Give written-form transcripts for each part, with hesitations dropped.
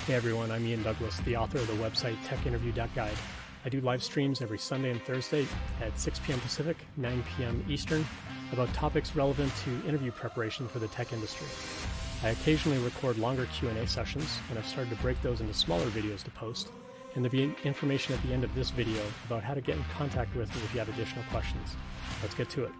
Hey everyone, I'm Ian Douglas, the author of the website techinterview.guide. I do live streams every Sunday and Thursday at 6 p.m. Pacific, 9 p.m. Eastern about topics relevant to interview preparation for the tech industry. I occasionally record longer Q&A sessions, and I've started to break those into smaller videos to post. And there'll be information at the end of this video about how to get in contact with me if you have additional questions. Let's get to it.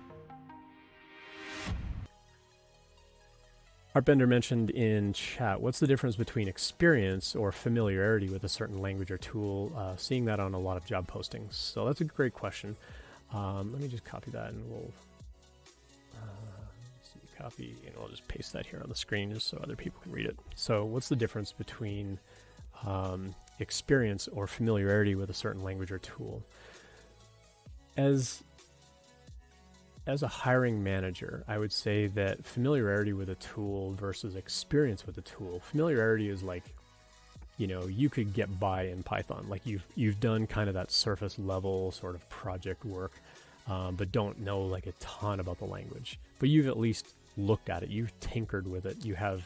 Art Bender mentioned in chat, what's the difference between experience or familiarity with a certain language or tool? Seeing that on a lot of job postings. So that's a great question. Let me just copy that and we'll copy, and I'll just paste that here on the screen just so other people can read it. So what's the difference between experience or familiarity with a certain language or tool? As a hiring manager, I would say that familiarity with a tool versus experience with a tool. Familiarity is like, you could get by in Python. Like you've done kind of that surface level sort of project work, but don't know like a ton about the language. But you've at least looked at it. You've tinkered with it. You have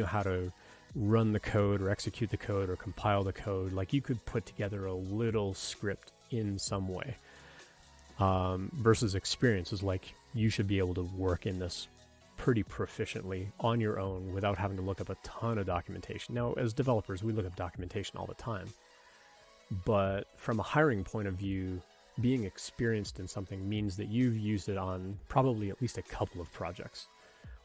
how to run the code or execute the code or compile the code. Like you could put together a little script in some way. Versus experience is like you should be able to work in this pretty proficiently on your own without having to look up a ton of documentation. Now, as developers, we look up documentation all the time. But from a hiring point of view, being experienced in something means that you've used it on probably at least a couple of projects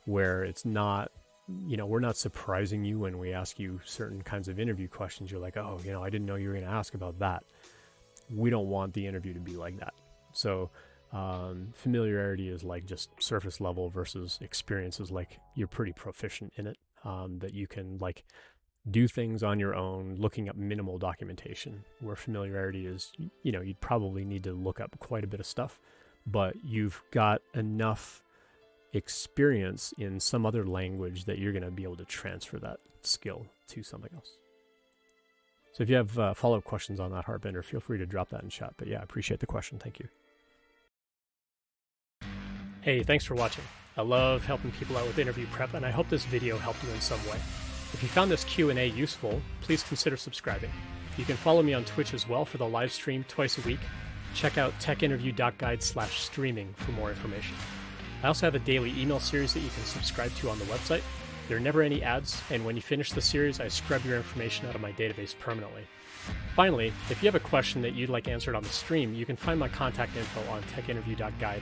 where it's not, we're not surprising you when we ask you certain kinds of interview questions. You're like, oh, I didn't know you were going to ask about that. We don't want the interview to be like that. So familiarity is like just surface level versus experience is like you're pretty proficient in it, that you can like do things on your own, looking up minimal documentation, where familiarity is, you'd probably need to look up quite a bit of stuff, but you've got enough experience in some other language that you're going to be able to transfer that skill to something else. So if you have follow-up questions on that, Heartbender, feel free to drop that in chat. But yeah, I appreciate the question. Thank you. Hey, thanks for watching. I love helping people out with interview prep, and I hope this video helped you in some way. If you found this Q&A useful, please consider subscribing. You can follow me on Twitch as well for the live stream twice a week. Check out techinterview.guide/streaming for more information. I also have a daily email series that you can subscribe to on the website. There are never any ads, and when you finish the series, I scrub your information out of my database permanently. Finally, if you have a question that you'd like answered on the stream, you can find my contact info on techinterview.guide.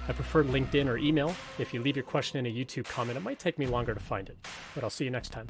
I prefer LinkedIn or email. If you leave your question in a YouTube comment, it might take me longer to find it, but I'll see you next time.